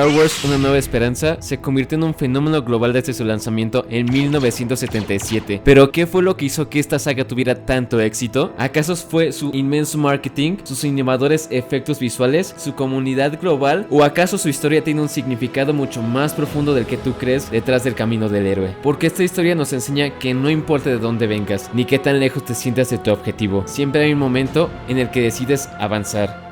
Star Wars Una Nueva Esperanza se convirtió en un fenómeno global desde su lanzamiento en 1977. Pero ¿qué fue lo que hizo que esta saga tuviera tanto éxito? ¿Acaso fue su inmenso marketing, sus innovadores efectos visuales, su comunidad global? ¿O acaso su historia tiene un significado mucho más profundo del que tú crees detrás del camino del héroe? Porque esta historia nos enseña que no importa de dónde vengas, ni qué tan lejos te sientas de tu objetivo, siempre hay un momento en el que decides avanzar.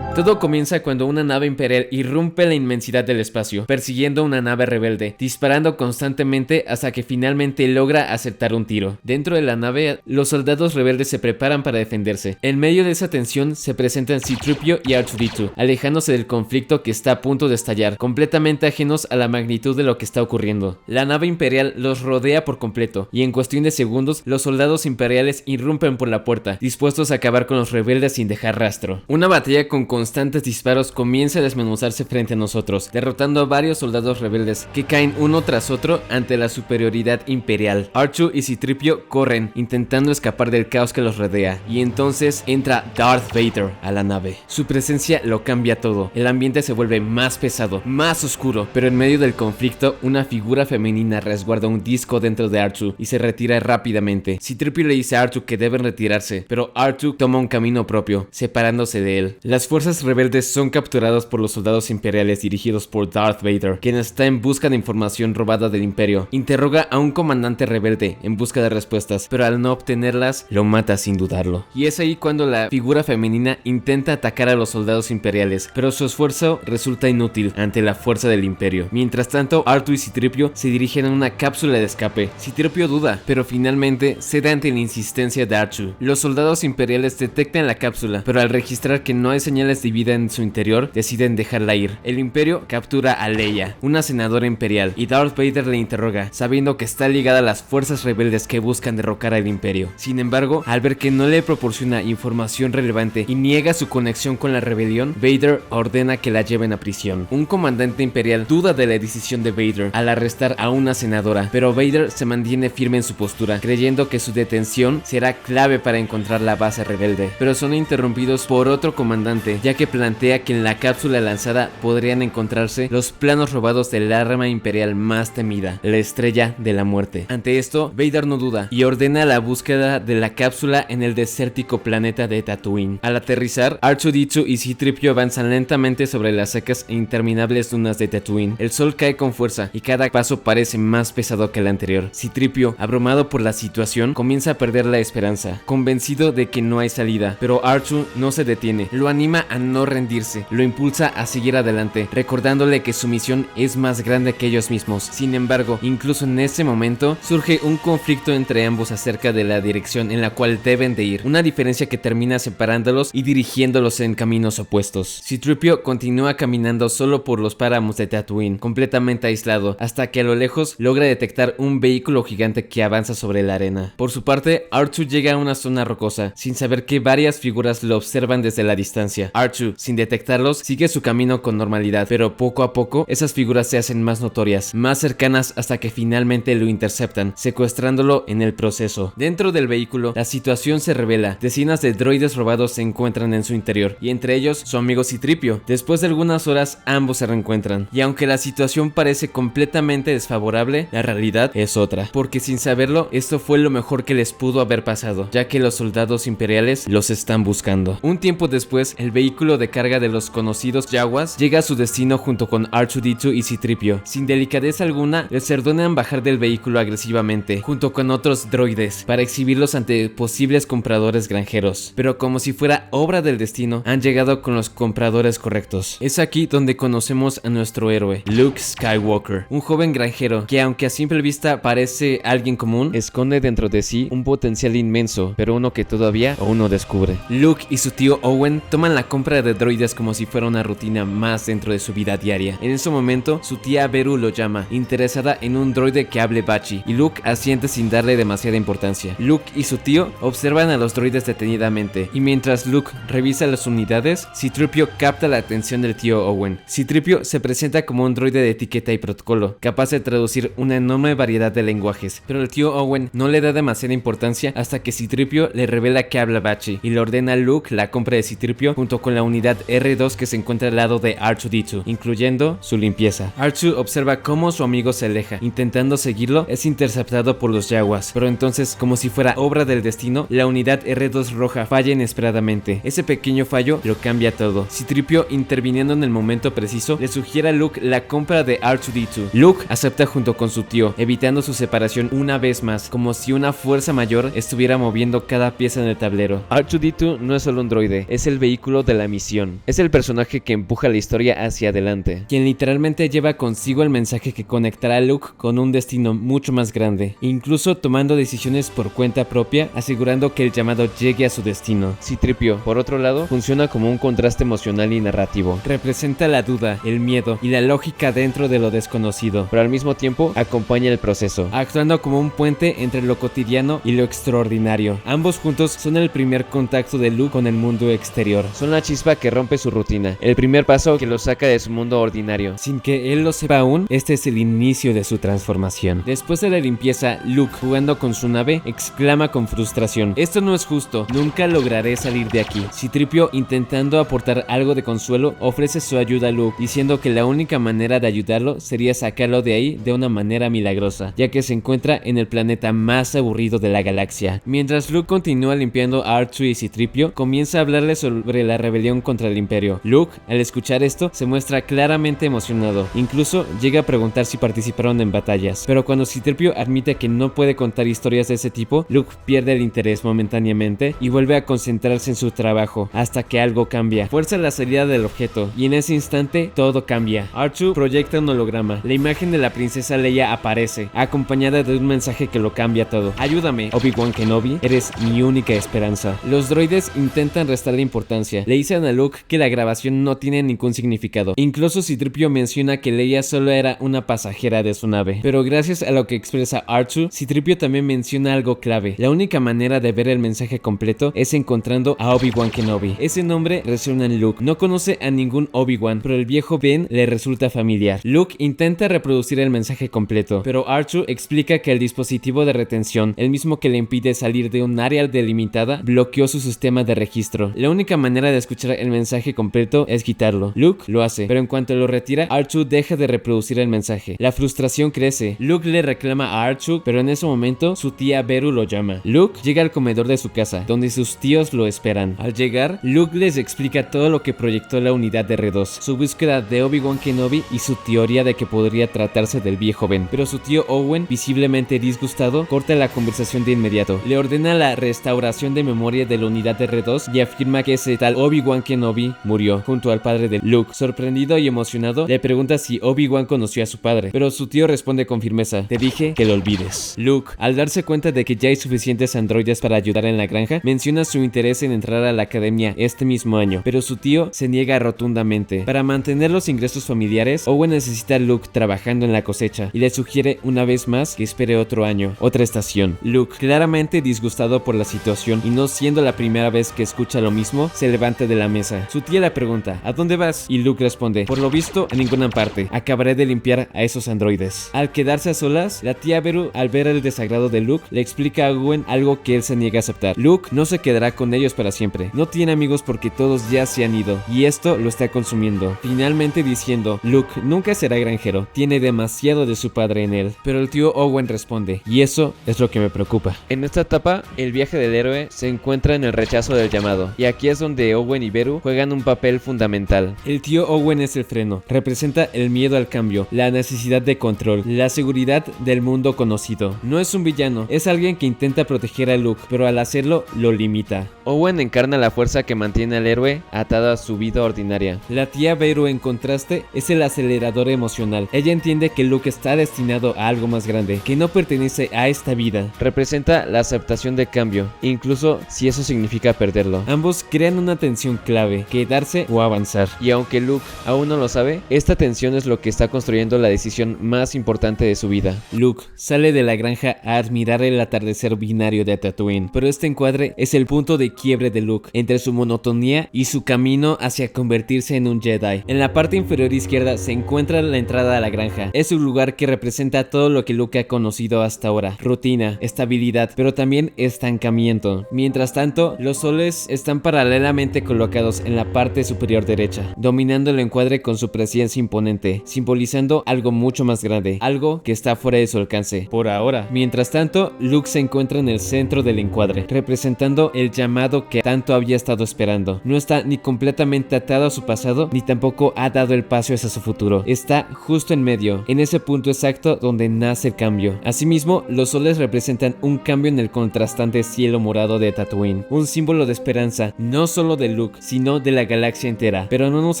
Todo comienza cuando una nave imperial irrumpe la inmensidad del espacio, persiguiendo una nave rebelde, disparando constantemente hasta que finalmente logra acertar un tiro. Dentro de la nave, los soldados rebeldes se preparan para defenderse. En medio de esa tensión se presentan C-3PO y R2-D2, alejándose del conflicto que está a punto de estallar, completamente ajenos a la magnitud de lo que está ocurriendo. La nave imperial los rodea por completo, y en cuestión de segundos, los soldados imperiales irrumpen por la puerta, dispuestos a acabar con los rebeldes sin dejar rastro. Una batalla con constantes disparos comienza a desmenuzarse frente a nosotros, derrotando a varios soldados rebeldes que caen uno tras otro ante la superioridad imperial. R2 y C-3PO corren, intentando escapar del caos que los rodea, y entonces entra Darth Vader a la nave. Su presencia lo cambia todo, el ambiente se vuelve más pesado, más oscuro, pero en medio del conflicto, una figura femenina resguarda un disco dentro de R2 y se retira rápidamente. C-3PO le dice a R2 que deben retirarse, pero R2 toma un camino propio, separándose de él. Las fuerzas rebeldes son capturados por los soldados imperiales dirigidos por Darth Vader, quien está en busca de información robada del imperio. Interroga a un comandante rebelde en busca de respuestas, pero al no obtenerlas, lo mata sin dudarlo. Y es ahí cuando la figura femenina intenta atacar a los soldados imperiales, pero su esfuerzo resulta inútil ante la fuerza del imperio. Mientras tanto, R2 y C-3PO se dirigen a una cápsula de escape. C-3PO duda, pero finalmente cede ante la insistencia de R2. Los soldados imperiales detectan la cápsula, pero al registrar que no hay señales de vida en su interior, deciden dejarla ir. El imperio captura a Leia, una senadora imperial, y Darth Vader le interroga, sabiendo que está ligada a las fuerzas rebeldes que buscan derrocar al imperio. Sin embargo, al ver que no le proporciona información relevante y niega su conexión con la rebelión, Vader ordena que la lleven a prisión. Un comandante imperial duda de la decisión de Vader al arrestar a una senadora, pero Vader se mantiene firme en su postura, creyendo que su detención será clave para encontrar la base rebelde. Pero son interrumpidos por otro comandante, ya que plantea que en la cápsula lanzada podrían encontrarse los planos robados del arma imperial más temida, la Estrella de la Muerte. Ante esto, Vader no duda y ordena la búsqueda de la cápsula en el desértico planeta de Tatooine. Al aterrizar, R2-D2 y C-3PO avanzan lentamente sobre las secas e interminables dunas de Tatooine. El sol cae con fuerza y cada paso parece más pesado que el anterior. C-3PO, abrumado por la situación, comienza a perder la esperanza, convencido de que no hay salida, pero R2 no se detiene, lo anima a no rendirse, lo impulsa a seguir adelante, recordándole que su misión es más grande que ellos mismos. Sin embargo, incluso en ese momento, surge un conflicto entre ambos acerca de la dirección en la cual deben de ir, una diferencia que termina separándolos y dirigiéndolos en caminos opuestos. C-3PO continúa caminando solo por los páramos de Tatooine, completamente aislado, hasta que a lo lejos logra detectar un vehículo gigante que avanza sobre la arena. Por su parte, R2 llega a una zona rocosa, sin saber que varias figuras lo observan desde la distancia. R2, sin detectarlos, sigue su camino con normalidad, pero poco a poco esas figuras se hacen más notorias, más cercanas, hasta que finalmente lo interceptan, secuestrándolo en el proceso. Dentro del vehículo, la situación se revela. Decenas de droides robados se encuentran en su interior, y entre ellos su amigo C-3PO. Después de algunas horas, ambos se reencuentran, y aunque la situación parece completamente desfavorable, la realidad es otra, porque sin saberlo, esto fue lo mejor que les pudo haber pasado, ya que los soldados imperiales los están buscando. Un tiempo después, el vehículo de carga de los conocidos Jawas llega a su destino junto con R2-D2 y C-3PO. Sin delicadeza alguna, les ordenan bajar del vehículo agresivamente, junto con otros droides, para exhibirlos ante posibles compradores granjeros. Pero como si fuera obra del destino, han llegado con los compradores correctos. Es aquí donde conocemos a nuestro héroe, Luke Skywalker, un joven granjero que, aunque a simple vista parece alguien común, esconde dentro de sí un potencial inmenso, pero uno que todavía aún no descubre. Luke y su tío Owen toman la compra compra de droides como si fuera una rutina más dentro de su vida diaria. En ese momento, su tía Beru lo llama, interesada en un droide que hable bachi, y Luke asiente sin darle demasiada importancia. Luke y su tío observan a los droides detenidamente, y mientras Luke revisa las unidades, C-3PO capta la atención del tío Owen. C-3PO se presenta como un droide de etiqueta y protocolo, capaz de traducir una enorme variedad de lenguajes, pero el tío Owen no le da demasiada importancia hasta que C-3PO le revela que habla bachi, y le ordena a Luke la compra de C-3PO junto con la unidad R2 que se encuentra al lado de R2-D2, incluyendo su limpieza. R2 observa cómo su amigo se aleja, intentando seguirlo, es interceptado por los Jawas, pero entonces, como si fuera obra del destino, la unidad R2 roja falla inesperadamente. Ese pequeño fallo lo cambia todo. C-3PO, interviniendo en el momento preciso, le sugiere a Luke la compra de R2-D2. Luke acepta junto con su tío, evitando su separación una vez más, como si una fuerza mayor estuviera moviendo cada pieza en el tablero. R2-D2 no es solo un droide, es el vehículo de la misión. Es el personaje que empuja la historia hacia adelante, quien literalmente lleva consigo el mensaje que conectará a Luke con un destino mucho más grande, incluso tomando decisiones por cuenta propia, asegurando que el llamado llegue a su destino. C-3PO, por otro lado, funciona como un contraste emocional y narrativo. Representa la duda, el miedo y la lógica dentro de lo desconocido, pero al mismo tiempo acompaña el proceso, actuando como un puente entre lo cotidiano y lo extraordinario. Ambos juntos son el primer contacto de Luke con el mundo exterior. Son la chispa que rompe su rutina, el primer paso que lo saca de su mundo ordinario. Sin que él lo sepa aún, este es el inicio de su transformación. Después de la limpieza, Luke, jugando con su nave, exclama con frustración: "Esto no es justo, nunca lograré salir de aquí". C-3PO, intentando aportar algo de consuelo, ofrece su ayuda a Luke, diciendo que la única manera de ayudarlo sería sacarlo de ahí de una manera milagrosa, ya que se encuentra en el planeta más aburrido de la galaxia. Mientras Luke continúa limpiando a R2 y C-3PO, comienza a hablarle sobre la rebelión contra el Imperio. Luke, al escuchar esto, se muestra claramente emocionado, incluso llega a preguntar si participaron en batallas, pero cuando C-3PO admite que no puede contar historias de ese tipo, Luke pierde el interés momentáneamente y vuelve a concentrarse en su trabajo, hasta que algo cambia. Fuerza la salida del objeto, y en ese instante todo cambia. R2 proyecta un holograma. La imagen de la princesa Leia aparece, acompañada de un mensaje que lo cambia todo: "Ayúdame, Obi-Wan Kenobi, eres mi única esperanza". Los droides intentan restarle importancia. Le dicen a Luke que la grabación no tiene ningún significado. Incluso C-3PO menciona que Leia solo era una pasajera de su nave. Pero gracias a lo que expresa R2, C-3PO también menciona algo clave: la única manera de ver el mensaje completo es encontrando a Obi-Wan Kenobi. Ese nombre resuena en Luke. No conoce a ningún Obi-Wan, pero el viejo Ben le resulta familiar. Luke intenta reproducir el mensaje completo, pero R2 explica que el dispositivo de retención, el mismo que le impide salir de un área delimitada, bloqueó su sistema de registro. La única manera de escuchar el mensaje completo es quitarlo. Luke lo hace, pero en cuanto lo retira, R2 deja de reproducir el mensaje. La frustración crece. Luke le reclama a R2, pero en ese momento su tía Beru lo llama. Luke llega al comedor de su casa, donde sus tíos lo esperan. Al llegar, Luke les explica todo lo que proyectó la unidad de R2, su búsqueda de Obi-Wan Kenobi y su teoría de que podría tratarse del viejo Ben. Pero su tío Owen, visiblemente disgustado, corta la conversación de inmediato. Le ordena la restauración de memoria de la unidad de R2 y afirma que ese tal Obi-Wan Kenobi murió junto al padre de Luke. Sorprendido y emocionado, le pregunta si Obi-Wan conoció a su padre, pero su tío responde con firmeza: "Te dije que lo olvides". Luke, al darse cuenta de que ya hay suficientes androides para ayudar en la granja, menciona su interés en entrar a la academia este mismo año, pero su tío se niega rotundamente. Para mantener los ingresos familiares, Owen necesita a Luke trabajando en la cosecha y le sugiere una vez más que espere otro año, otra estación. Luke, claramente disgustado por la situación y no siendo la primera vez que escucha lo mismo, se levanta de la mesa. Su tía le pregunta: "¿A dónde vas?" Y Luke responde: "Por lo visto, a ninguna parte. Acabaré de limpiar a esos androides". Al quedarse a solas, la tía Beru, al ver el desagrado de Luke, le explica a Owen algo que él se niega a aceptar. Luke no se quedará con ellos para siempre. No tiene amigos porque todos ya se han ido, y esto lo está consumiendo. Finalmente diciendo: "Luke nunca será granjero, tiene demasiado de su padre en él". Pero el tío Owen responde: "Y eso es lo que me preocupa". En esta etapa, el viaje del héroe se encuentra en el rechazo del llamado, y aquí es donde Owen y Beru juegan un papel fundamental. El tío Owen es el freno, representa el miedo al cambio, la necesidad de control, la seguridad del mundo conocido. No es un villano, es alguien que intenta proteger a Luke, pero al hacerlo lo limita. Owen encarna la fuerza que mantiene al héroe atado a su vida ordinaria. La tía Beru, en contraste, es el acelerador emocional. Ella entiende que Luke está destinado a algo más grande, que no pertenece a esta vida. Representa la aceptación del cambio, incluso si eso significa perderlo. Ambos crean una tensión decisión clave: quedarse o avanzar. Y aunque Luke aún no lo sabe, esta tensión es lo que está construyendo la decisión más importante de su vida. Luke sale de la granja a admirar el atardecer binario de Tatooine, pero este encuadre es el punto de quiebre de Luke entre su monotonía y su camino hacia convertirse en un Jedi. En la parte inferior izquierda se encuentra la entrada a la granja. Es un lugar que representa todo lo que Luke ha conocido hasta ahora: rutina, estabilidad, pero también estancamiento. Mientras tanto, los soles están paralelamente colocados en la parte superior derecha, dominando el encuadre con su presencia imponente, simbolizando algo mucho más grande, algo que está fuera de su alcance por ahora. Mientras tanto, Luke se encuentra en el centro del encuadre, representando el llamado que tanto había estado esperando. No está ni completamente atado a su pasado, ni tampoco ha dado el paso hacia su futuro. Está justo en medio, en ese punto exacto donde nace el cambio. Asimismo, los soles representan un cambio en el contrastante cielo morado de Tatooine, un símbolo de esperanza, no solo de Luke, sino de la galaxia entera. Pero no nos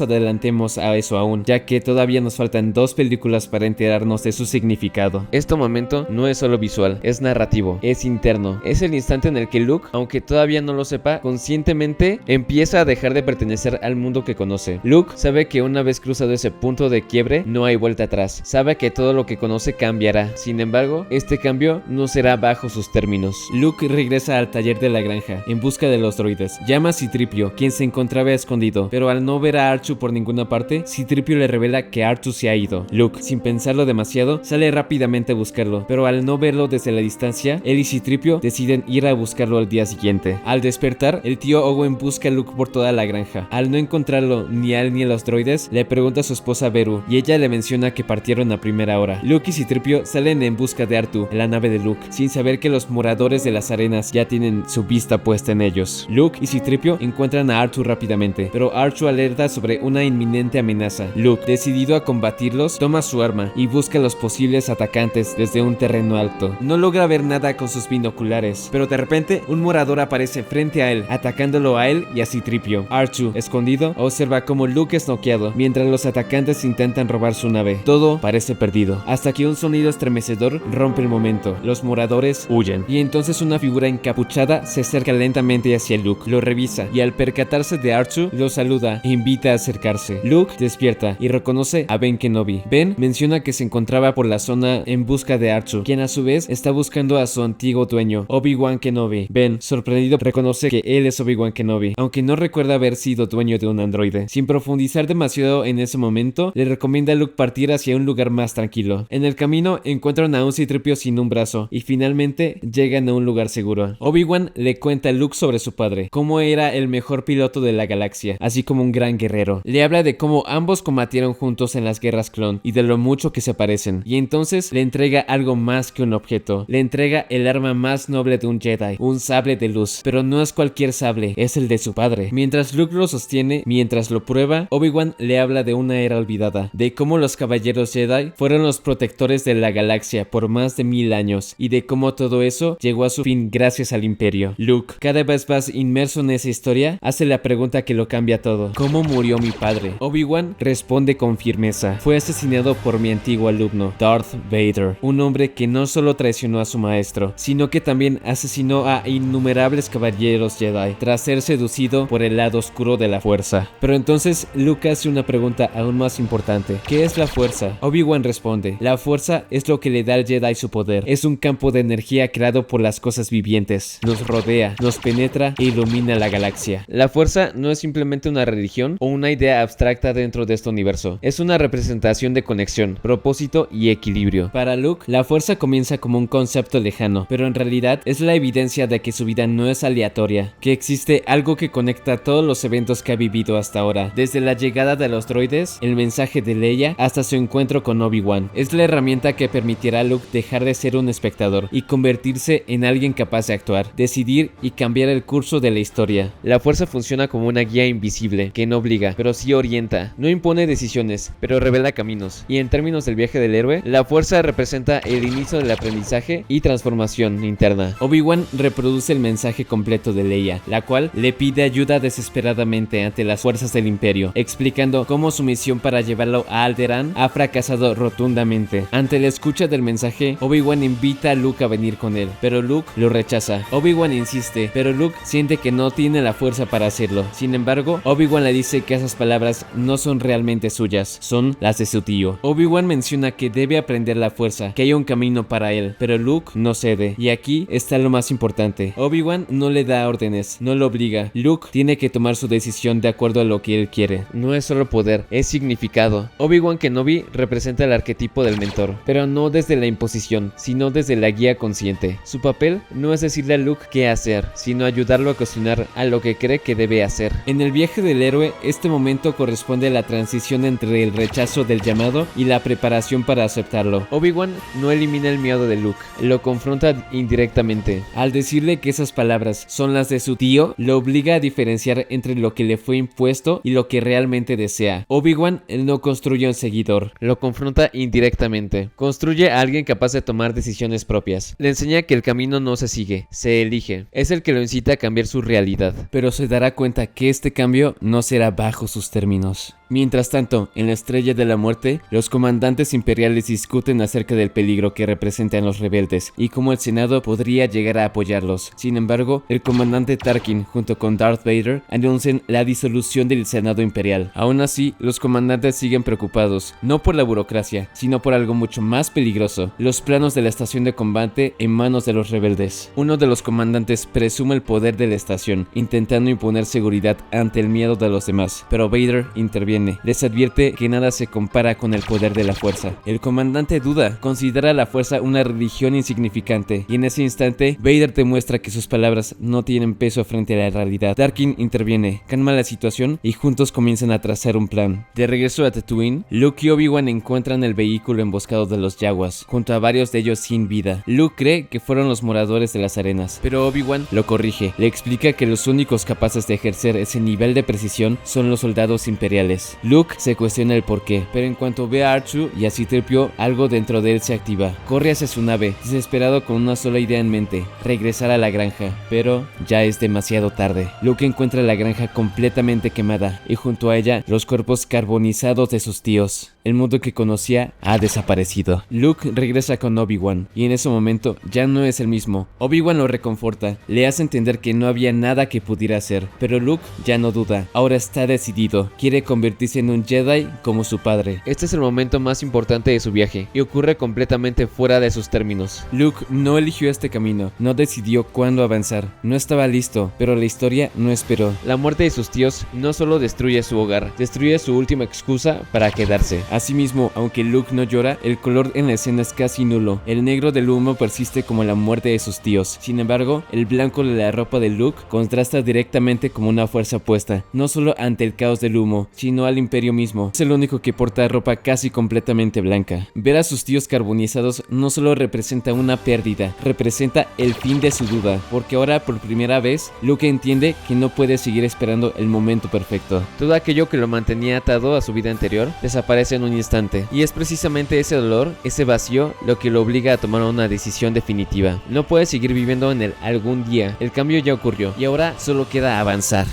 adelantemos a eso aún, ya que todavía nos faltan 2 películas para enterarnos de su significado. Este momento no es solo visual, es narrativo, es interno. Es el instante en el que Luke, aunque todavía no lo sepa, conscientemente empieza a dejar de pertenecer al mundo que conoce. Luke sabe que una vez cruzado ese punto de quiebre, no hay vuelta atrás. Sabe que todo lo que conoce cambiará. Sin embargo, este cambio no será bajo sus términos. Luke regresa al taller de la granja en busca de los droides. Llama a C-3PO, quien se encontraba escondido, pero al no ver a R2 por ninguna parte, C-3PO le revela que R2 se ha ido. Luke, sin pensarlo demasiado, sale rápidamente a buscarlo, pero al no verlo desde la distancia, él y C-3PO deciden ir a buscarlo al día siguiente. Al despertar, el tío Owen busca a Luke por toda la granja. Al no encontrarlo ni a él ni a los droides, le pregunta a su esposa Beru, y ella le menciona que partieron a primera hora. Luke y C-3PO salen en busca de R2 en la nave de Luke, sin saber que los moradores de las arenas ya tienen su vista puesta en ellos. Luke y C-3PO encuentran a R2 rápidamente, pero R2 alerta sobre una inminente amenaza. Luke, decidido a combatirlos, toma su arma y busca a los posibles atacantes desde un terreno alto. No logra ver nada con sus binoculares, pero de repente un morador aparece frente a él, atacándolo a él y a C-3PO. R2, escondido, observa cómo Luke es noqueado, mientras los atacantes intentan robar su nave. Todo parece perdido, hasta que un sonido estremecedor rompe el momento. Los moradores huyen, y entonces una figura encapuchada se acerca lentamente hacia Luke, lo revisa, y al percatarse de R2, lo saluda e invita a acercarse. Luke despierta y reconoce a Ben Kenobi. Ben menciona que se encontraba por la zona en busca de R2, quien a su vez está buscando a su antiguo dueño, Obi-Wan Kenobi. Ben, sorprendido, reconoce que él es Obi-Wan Kenobi, aunque no recuerda haber sido dueño de un androide. Sin profundizar demasiado en ese momento, le recomienda a Luke partir hacia un lugar más tranquilo. En el camino encuentran a un C-3PO sin un brazo y finalmente llegan a un lugar seguro. Obi-Wan le cuenta a Luke sobre su padre, cómo era el mejor piloto de la galaxia, así como un gran guerrero. Le habla de cómo ambos combatieron juntos en las guerras clon y de lo mucho que se parecen. Y entonces le entrega algo más que un objeto. Le entrega el arma más noble de un Jedi, un sable de luz. Pero no es cualquier sable, es el de su padre. Mientras Luke lo sostiene, mientras lo prueba, Obi-Wan le habla de una era olvidada, de cómo los caballeros Jedi fueron los protectores de la galaxia por más de 1000 años, y de cómo todo eso llegó a su fin gracias al Imperio. Luke, cada vez más inmerso en esa historia, hace la pregunta que lo cambia todo: ¿cómo murió mi padre? Obi-Wan responde con firmeza: fue asesinado por mi antiguo alumno, Darth Vader, un hombre que no solo traicionó a su maestro, sino que también asesinó a innumerables caballeros Jedi, tras ser seducido por el lado oscuro de la fuerza. Pero entonces Luke hace una pregunta aún más importante: ¿qué es la fuerza? Obi-Wan responde: la fuerza es lo que le da al Jedi su poder. Es un campo de energía creado por las cosas vivientes. Nos rodea, nos penetra e ilumina la galaxia. La fuerza no es simplemente una religión o una idea abstracta dentro de este universo. Es una representación de conexión, propósito y equilibrio. Para Luke, la fuerza comienza como un concepto lejano, pero en realidad es la evidencia de que su vida no es aleatoria, que existe algo que conecta todos los eventos que ha vivido hasta ahora, desde la llegada de los droides, el mensaje de Leia, hasta su encuentro con Obi-Wan. Es la herramienta que permitirá a Luke dejar de ser un espectador y convertirse en alguien capaz de actuar, decidir y cambiar el curso de la historia. La fuerza funciona como una guía invisible que no obliga, pero sí orienta. No impone decisiones, pero revela caminos. Y en términos del viaje del héroe, la fuerza representa el inicio del aprendizaje y transformación interna. Obi-Wan reproduce el mensaje completo de Leia, la cual le pide ayuda desesperadamente ante las fuerzas del Imperio, explicando cómo su misión para llevarlo a Alderaan ha fracasado rotundamente. Ante la escucha del mensaje, Obi-Wan invita a Luke a venir con él, pero Luke lo rechaza. Obi-Wan insiste, pero Luke siente que no tiene la fuerza para decirlo. Sin embargo, Obi-Wan le dice que esas palabras no son realmente suyas, son las de su tío. Obi-Wan menciona que debe aprender la fuerza, que hay un camino para él, pero Luke no cede. Y aquí está lo más importante. Obi-Wan no le da órdenes, no lo obliga. Luke tiene que tomar su decisión de acuerdo a lo que él quiere. No es solo poder, es significado. Obi-Wan Kenobi representa el arquetipo del mentor, pero no desde la imposición, sino desde la guía consciente. Su papel no es decirle a Luke qué hacer, sino ayudarlo a cuestionar a lo que cree que debe hacer. En el viaje del héroe, este momento corresponde a la transición entre el rechazo del llamado y la preparación para aceptarlo. Obi-Wan no elimina el miedo de Luke, lo confronta indirectamente. Al decirle que esas palabras son las de su tío, lo obliga a diferenciar entre lo que le fue impuesto y lo que realmente desea. Obi-Wan no construye un seguidor, lo confronta indirectamente. Construye a alguien capaz de tomar decisiones propias. Le enseña que el camino no se sigue, se elige. Es el que lo incita a cambiar su realidad, pero se dará cuenta que este cambio no será bajo sus términos. Mientras tanto, en la Estrella de la Muerte, los comandantes imperiales discuten acerca del peligro que representan los rebeldes y cómo el Senado podría llegar a apoyarlos. Sin embargo, el comandante Tarkin junto con Darth Vader anuncian la disolución del Senado imperial. Aún así, los comandantes siguen preocupados, no por la burocracia, sino por algo mucho más peligroso: los planos de la estación de combate en manos de los rebeldes. Uno de los comandantes presume el poder de la estación, intentando imponer seguridad ante el miedo de los demás, pero Vader interviene. Les advierte que nada se compara con el poder de la fuerza. El comandante duda, considera la fuerza una religión insignificante, y en ese instante Vader demuestra que sus palabras no tienen peso frente a la realidad. Tarkin interviene, calma la situación y juntos comienzan a trazar un plan. De regreso a Tatooine, Luke y Obi-Wan encuentran el vehículo emboscado de los Jawas, junto a varios de ellos sin vida. Luke cree que fueron los moradores de las arenas, pero Obi-Wan lo corrige, le explica que los únicos capaces de ejercer ese nivel de precisión son los soldados imperiales. Luke se cuestiona el porqué, pero en cuanto ve a R2 y a C-3PO, algo dentro de él se activa. Corre hacia su nave, desesperado con una sola idea en mente: regresar a la granja. Pero ya es demasiado tarde. Luke encuentra la granja completamente quemada y junto a ella los cuerpos carbonizados de sus tíos. El mundo que conocía ha desaparecido. Luke regresa con Obi-Wan y en ese momento ya no es el mismo. Obi-Wan lo reconforta, le hace entender que no había nada que pudiera hacer, pero Luke ya no duda, ahora está decidido, quiere convertirse en un Jedi como su padre. Este es el momento más importante de su viaje y ocurre completamente fuera de sus términos. Luke no eligió este camino, no decidió cuándo avanzar, no estaba listo, pero la historia no esperó. La muerte de sus tíos no solo destruye su hogar, destruye su última excusa para quedarse. Asimismo, aunque Luke no llora, el color en la escena es casi nulo. El negro del humo persiste como la muerte de sus tíos. Sin embargo, el blanco de la ropa de Luke contrasta directamente como una fuerza opuesta, no solo ante el caos del humo, sino al imperio mismo. Es el único que porta ropa casi completamente blanca. Ver a sus tíos carbonizados no solo representa una pérdida, representa el fin de su duda, porque ahora por primera vez Luke entiende que no puede seguir esperando el momento perfecto. Todo aquello que lo mantenía atado a su vida anterior desaparece en un instante, y es precisamente ese dolor, ese vacío, lo que lo obliga a tomar una decisión definitiva. No puede seguir viviendo en el algún día. El cambio ya ocurrió y ahora solo queda avanzar.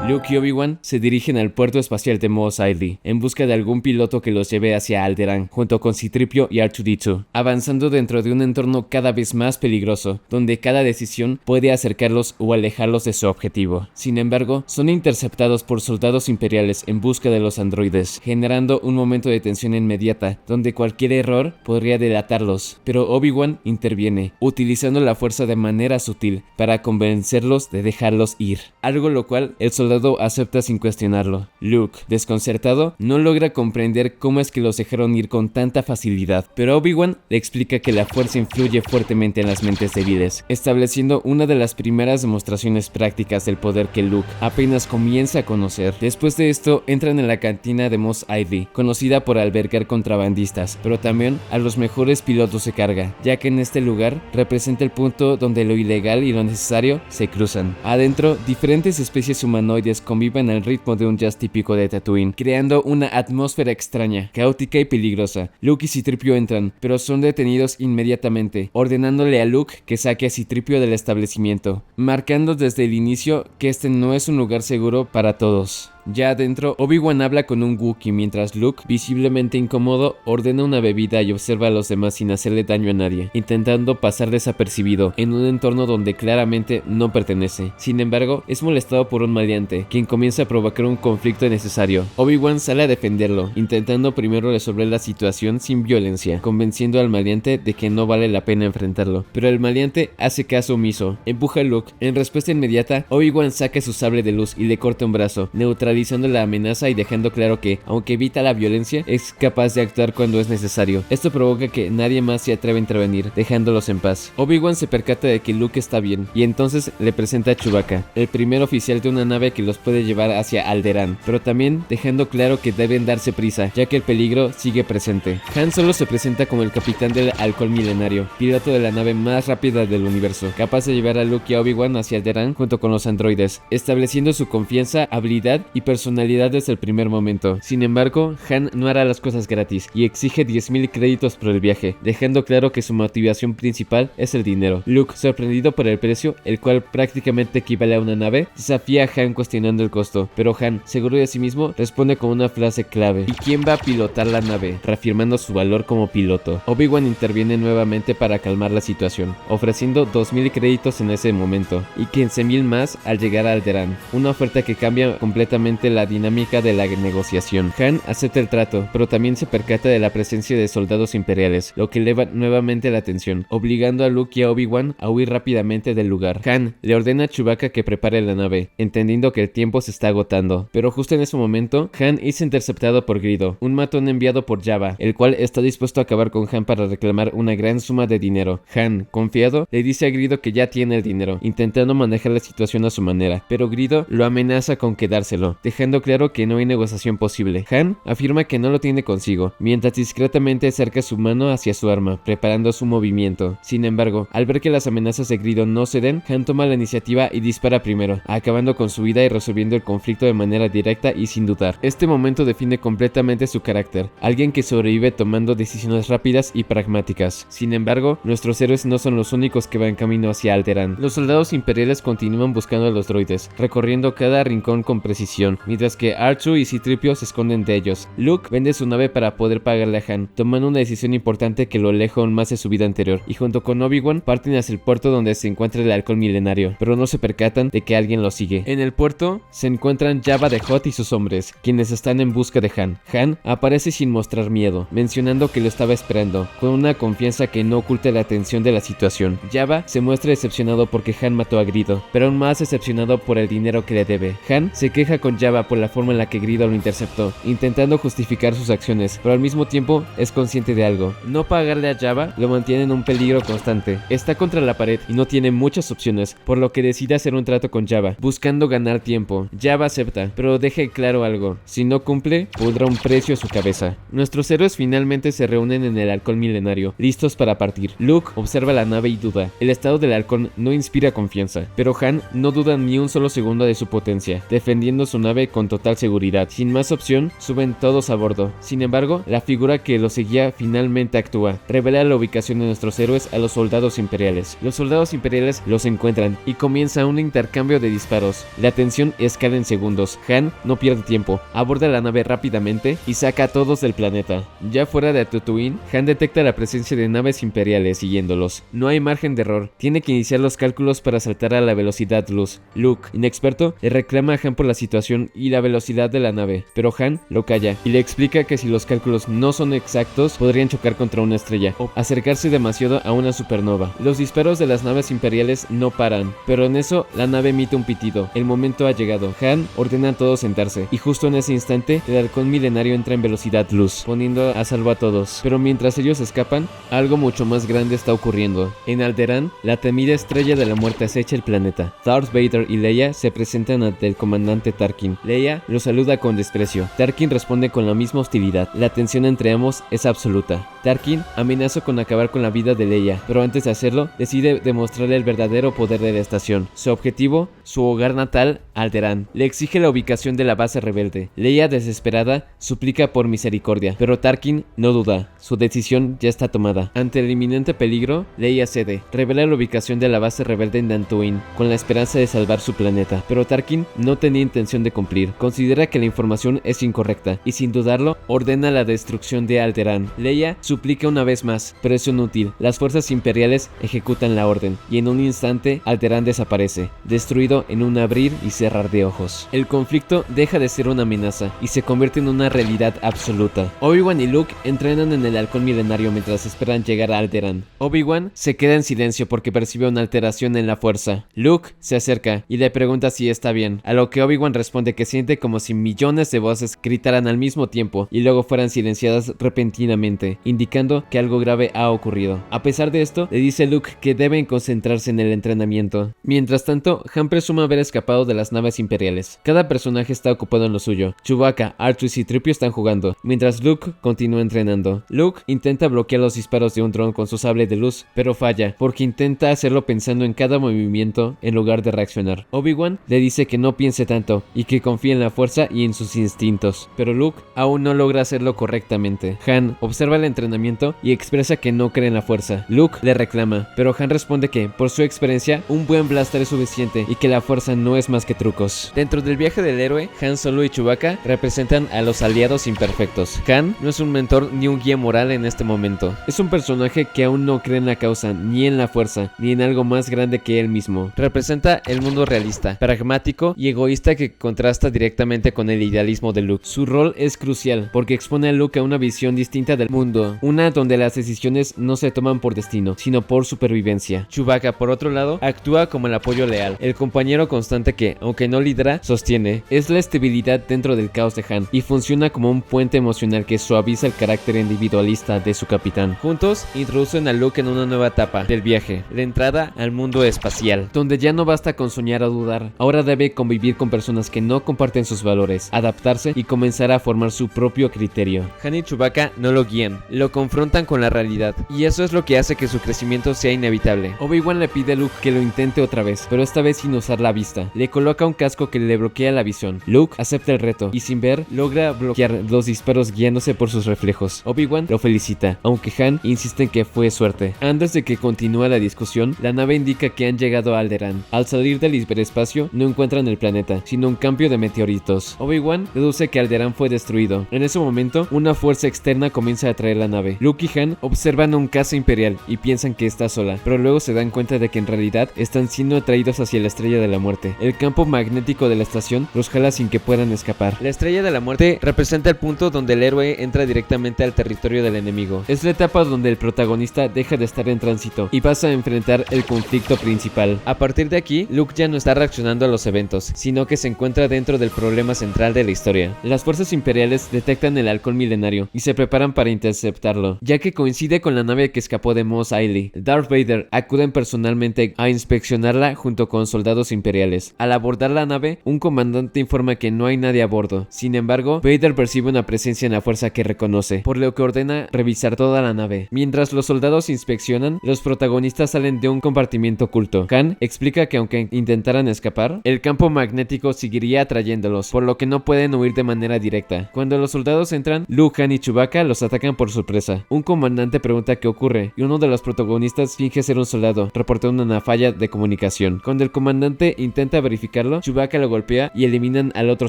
Luke y Obi-Wan se dirigen al puerto espacial de Mos Eisley en busca de algún piloto que los lleve hacia Alderaan, junto con C-3PO y R2-D2, avanzando dentro de un entorno cada vez más peligroso, donde cada decisión puede acercarlos o alejarlos de su objetivo. Sin embargo, son interceptados por soldados imperiales en busca de los androides, generando un momento de tensión inmediata, donde cualquier error podría delatarlos, pero Obi-Wan interviene, utilizando la fuerza de manera sutil para convencerlos de dejarlos ir, algo lo cual el soldado acepta sin cuestionarlo. Luke, desconcertado, no logra comprender cómo es que los dejaron ir con tanta facilidad, pero Obi-Wan le explica que la fuerza influye fuertemente en las mentes débiles, estableciendo una de las primeras demostraciones prácticas del poder que Luke apenas comienza a conocer. Después de esto, entran en la cantina de Mos Eisley, conocida por albergar contrabandistas, pero también a los mejores pilotos de carga, ya que en este lugar representa el punto donde lo ilegal y lo necesario se cruzan. Adentro, diferentes especies humanoides conviven al ritmo de un jazz típico de Tatooine, creando una atmósfera extraña, caótica y peligrosa. Luke y C-3PO entran, pero son detenidos inmediatamente, ordenándole a Luke que saque a C-3PO del establecimiento, marcando desde el inicio que este no es un lugar seguro para todos. Ya adentro, Obi-Wan habla con un Wookiee mientras Luke, visiblemente incómodo, ordena una bebida y observa a los demás sin hacerle daño a nadie, intentando pasar desapercibido en un entorno donde claramente no pertenece. Sin embargo, es molestado por un maleante, quien comienza a provocar un conflicto innecesario. Obi-Wan sale a defenderlo, intentando primero resolver la situación sin violencia, convenciendo al maleante de que no vale la pena enfrentarlo. Pero el maleante hace caso omiso, empuja a Luke. En respuesta inmediata, Obi-Wan saca su sable de luz y le corta un brazo, neutralizando la amenaza y dejando claro que, aunque evita la violencia, es capaz de actuar cuando es necesario. Esto provoca que nadie más se atreva a intervenir, dejándolos en paz. Obi-Wan se percata de que Luke está bien, y entonces le presenta a Chewbacca, el primer oficial de una nave que los puede llevar hacia Alderaan, pero también dejando claro que deben darse prisa, ya que el peligro sigue presente. Han Solo se presenta como el capitán del Halcón Milenario, piloto de la nave más rápida del universo, capaz de llevar a Luke y a Obi-Wan hacia Alderaan junto con los androides, estableciendo su confianza, habilidad y personalidad desde el primer momento. Sin embargo, Han no hará las cosas gratis y exige 10,000 créditos por el viaje, dejando claro que su motivación principal es el dinero. Luke, sorprendido por el precio, el cual prácticamente equivale a una nave, desafía a Han cuestionando el costo, pero Han, seguro de sí mismo, responde con una frase clave: ¿y quién va a pilotar la nave?, reafirmando su valor como piloto. Obi-Wan interviene nuevamente para calmar la situación, ofreciendo 2,000 créditos en ese momento y 15,000 más al llegar a Alderaan, una oferta que cambia completamente la dinámica de la negociación. Han acepta el trato, pero también se percata de la presencia de soldados imperiales, lo que eleva nuevamente la tensión, obligando a Luke y a Obi-Wan a huir rápidamente del lugar. Han le ordena a Chewbacca que prepare la nave, entendiendo que el tiempo se está agotando, pero justo en ese momento, Han es interceptado por Greedo, un matón enviado por Jabba, el cual está dispuesto a acabar con Han para reclamar una gran suma de dinero. Han, confiado, le dice a Greedo que ya tiene el dinero, intentando manejar la situación a su manera, pero Greedo lo amenaza con quedárselo, dejando claro que no hay negociación posible. Han afirma que no lo tiene consigo, mientras discretamente acerca su mano hacia su arma, preparando su movimiento. Sin embargo, al ver que las amenazas de Greedo no ceden, Han toma la iniciativa y dispara primero, acabando con su vida y resolviendo el conflicto de manera directa y sin dudar. Este momento define completamente su carácter, alguien que sobrevive tomando decisiones rápidas y pragmáticas. Sin embargo, nuestros héroes no son los únicos que van camino hacia Alderaan. Los soldados imperiales continúan buscando a los droides, recorriendo cada rincón con precisión, mientras que R2 y C-3PO se esconden de ellos. Luke vende su nave para poder pagarle a Han, tomando una decisión importante que lo aleja aún más de su vida anterior, y junto con Obi-Wan parten hacia el puerto donde se encuentra el Halcón Milenario, pero no se percatan de que alguien lo sigue. En el puerto se encuentran Jabba the Hutt y sus hombres, quienes están en busca de Han. Han aparece sin mostrar miedo, mencionando que lo estaba esperando, con una confianza que no oculta la tensión de la situación. Jabba se muestra decepcionado porque Han mató a Greedo, pero aún más decepcionado por el dinero que le debe. Han se queja con Jabba por la forma en la que Greedo lo interceptó, intentando justificar sus acciones, pero al mismo tiempo es consciente de algo: no pagarle a Jabba lo mantiene en un peligro constante. Está contra la pared y no tiene muchas opciones, por lo que decide hacer un trato con Jabba, buscando ganar tiempo. Jabba acepta, pero deja claro algo: si no cumple, pondrá un precio a su cabeza. Nuestros héroes finalmente se reúnen en el Halcón Milenario, listos para partir. Luke observa la nave y duda. El estado del halcón no inspira confianza, pero Han no duda ni un solo segundo de su potencia, defendiendo su nave con total seguridad. Sin más opción, suben todos a bordo. Sin embargo, la figura que los seguía finalmente actúa. Revela la ubicación de nuestros héroes a los soldados imperiales. Los soldados imperiales los encuentran y comienza un intercambio de disparos. La tensión escala en segundos. Han no pierde tiempo, aborda la nave rápidamente y saca a todos del planeta. Ya fuera de Tatooine, Han detecta la presencia de naves imperiales siguiéndolos. No hay margen de error, tiene que iniciar los cálculos para saltar a la velocidad luz. Luke, inexperto, le reclama a Han por la situación y la velocidad de la nave, pero Han lo calla y le explica que si los cálculos no son exactos, podrían chocar contra una estrella o acercarse demasiado a una supernova. Los disparos de las naves imperiales no paran, pero en eso la nave emite un pitido. El momento ha llegado. Han ordena a todos sentarse, y justo en ese instante el halcón milenario entra en velocidad luz, poniendo a salvo a todos. Pero mientras ellos escapan, algo mucho más grande está ocurriendo. En Alderaan, la temida estrella de la muerte acecha el planeta. Darth Vader y Leia se presentan ante el comandante Tarkin. Leia lo saluda con desprecio. Tarkin responde con la misma hostilidad. La tensión entre ambos es absoluta. Tarkin amenaza con acabar con la vida de Leia, pero antes de hacerlo, decide demostrarle el verdadero poder de la estación. Su objetivo, su hogar natal, Alderaan. Le exige la ubicación de la base rebelde. Leia, desesperada, suplica por misericordia, pero Tarkin no duda. Su decisión ya está tomada. Ante el inminente peligro, Leia cede. Revela la ubicación de la base rebelde en Dantooine, con la esperanza de salvar su planeta. Pero Tarkin no tenía intención de cumplir. Considera que la información es incorrecta y sin dudarlo ordena la destrucción de Alderaan. Leia suplica una vez más, pero es inútil. Las fuerzas imperiales ejecutan la orden y en un instante Alderaan desaparece, destruido en un abrir y cerrar de ojos. El conflicto deja de ser una amenaza y se convierte en una realidad absoluta. Obi-Wan y Luke entrenan en el halcón milenario mientras esperan llegar a Alderaan. Obi-Wan se queda en silencio porque percibe una alteración en la fuerza. Luke se acerca y le pregunta si está bien, a lo que Obi-Wan responde que siente como si millones de voces gritaran al mismo tiempo y luego fueran silenciadas repentinamente, indicando que algo grave ha ocurrido. A pesar de esto, le dice Luke que deben concentrarse en el entrenamiento. Mientras tanto, Han presume haber escapado de las naves imperiales. Cada personaje está ocupado en lo suyo. Chewbacca, R2 y C-3PO están jugando, mientras Luke continúa entrenando. Luke intenta bloquear los disparos de un dron con su sable de luz, pero falla, porque intenta hacerlo pensando en cada movimiento en lugar de reaccionar. Obi-Wan le dice que no piense tanto y que confíe en la fuerza y en sus instintos, pero Luke aún no logra hacerlo correctamente. Han observa el entrenamiento y expresa que no cree en la fuerza. Luke le reclama, pero Han responde que, por su experiencia, un buen blaster es suficiente y que la fuerza no es más que trucos. Dentro del viaje del héroe, Han Solo y Chewbacca representan a los aliados imperfectos. Han no es un mentor ni un guía moral en este momento. Es un personaje que aún no cree en la causa, ni en la fuerza, ni en algo más grande que él mismo. Representa el mundo realista, pragmático y egoísta que contrasta directamente con el idealismo de Luke. Su rol es crucial porque expone a Luke a una visión distinta del mundo, una donde las decisiones no se toman por destino, sino por supervivencia. Chewbacca, por otro lado, actúa como el apoyo leal, el compañero constante que, aunque no lidera, sostiene. Es la estabilidad dentro del caos de Han y funciona como un puente emocional que suaviza el carácter individualista de su capitán. Juntos, introducen a Luke en una nueva etapa del viaje, la entrada al mundo espacial, donde ya no basta con soñar o dudar, ahora debe convivir con personas que no comparten sus valores, adaptarse y comenzar a formar su propio criterio. Han y Chewbacca no lo guían, lo confrontan con la realidad, y eso es lo que hace que su crecimiento sea inevitable. Obi-Wan le pide a Luke que lo intente otra vez, pero esta vez sin usar la vista. Le coloca un casco que le bloquea la visión. Luke acepta el reto y sin ver logra bloquear los disparos guiándose por sus reflejos. Obi-Wan lo felicita, aunque Han insiste en que fue suerte. Antes de que continúe la discusión, la nave indica que han llegado a Alderaan. Al salir del hiperespacio, no encuentran el planeta, sino un cambio de meteoritos. Obi-Wan deduce que Alderaan fue destruido. En ese momento, una fuerza externa comienza a atraer la nave. Luke y Han observan un caza imperial y piensan que está sola, pero luego se dan cuenta de que en realidad están siendo atraídos hacia la Estrella de la Muerte. El campo magnético de la estación los jala sin que puedan escapar. La Estrella de la Muerte representa el punto donde el héroe entra directamente al territorio del enemigo. Es la etapa donde el protagonista deja de estar en tránsito y pasa a enfrentar el conflicto principal. A partir de aquí, Luke ya no está reaccionando a los eventos, sino que se encuentra dentro del problema central de la historia. Las fuerzas imperiales detectan el halcón milenario y se preparan para interceptarlo, ya que coincide con la nave que escapó de Mos Eisley. Darth Vader acuden personalmente a inspeccionarla junto con soldados imperiales. Al abordar la nave, un comandante informa que no hay nadie a bordo. Sin embargo, Vader percibe una presencia en la fuerza que reconoce, por lo que ordena revisar toda la nave. Mientras los soldados inspeccionan, los protagonistas salen de un compartimiento oculto. Han explica que aunque intentaran escapar, el campo magnético seguiría atrayéndolos, por lo que no pueden huir de manera directa. Cuando los soldados entran, Luke, Han y Chewbacca los atacan por sorpresa. Un comandante pregunta qué ocurre y uno de los protagonistas finge ser un soldado, reportando una falla de comunicación. Cuando el comandante intenta verificarlo, Chewbacca lo golpea y eliminan al otro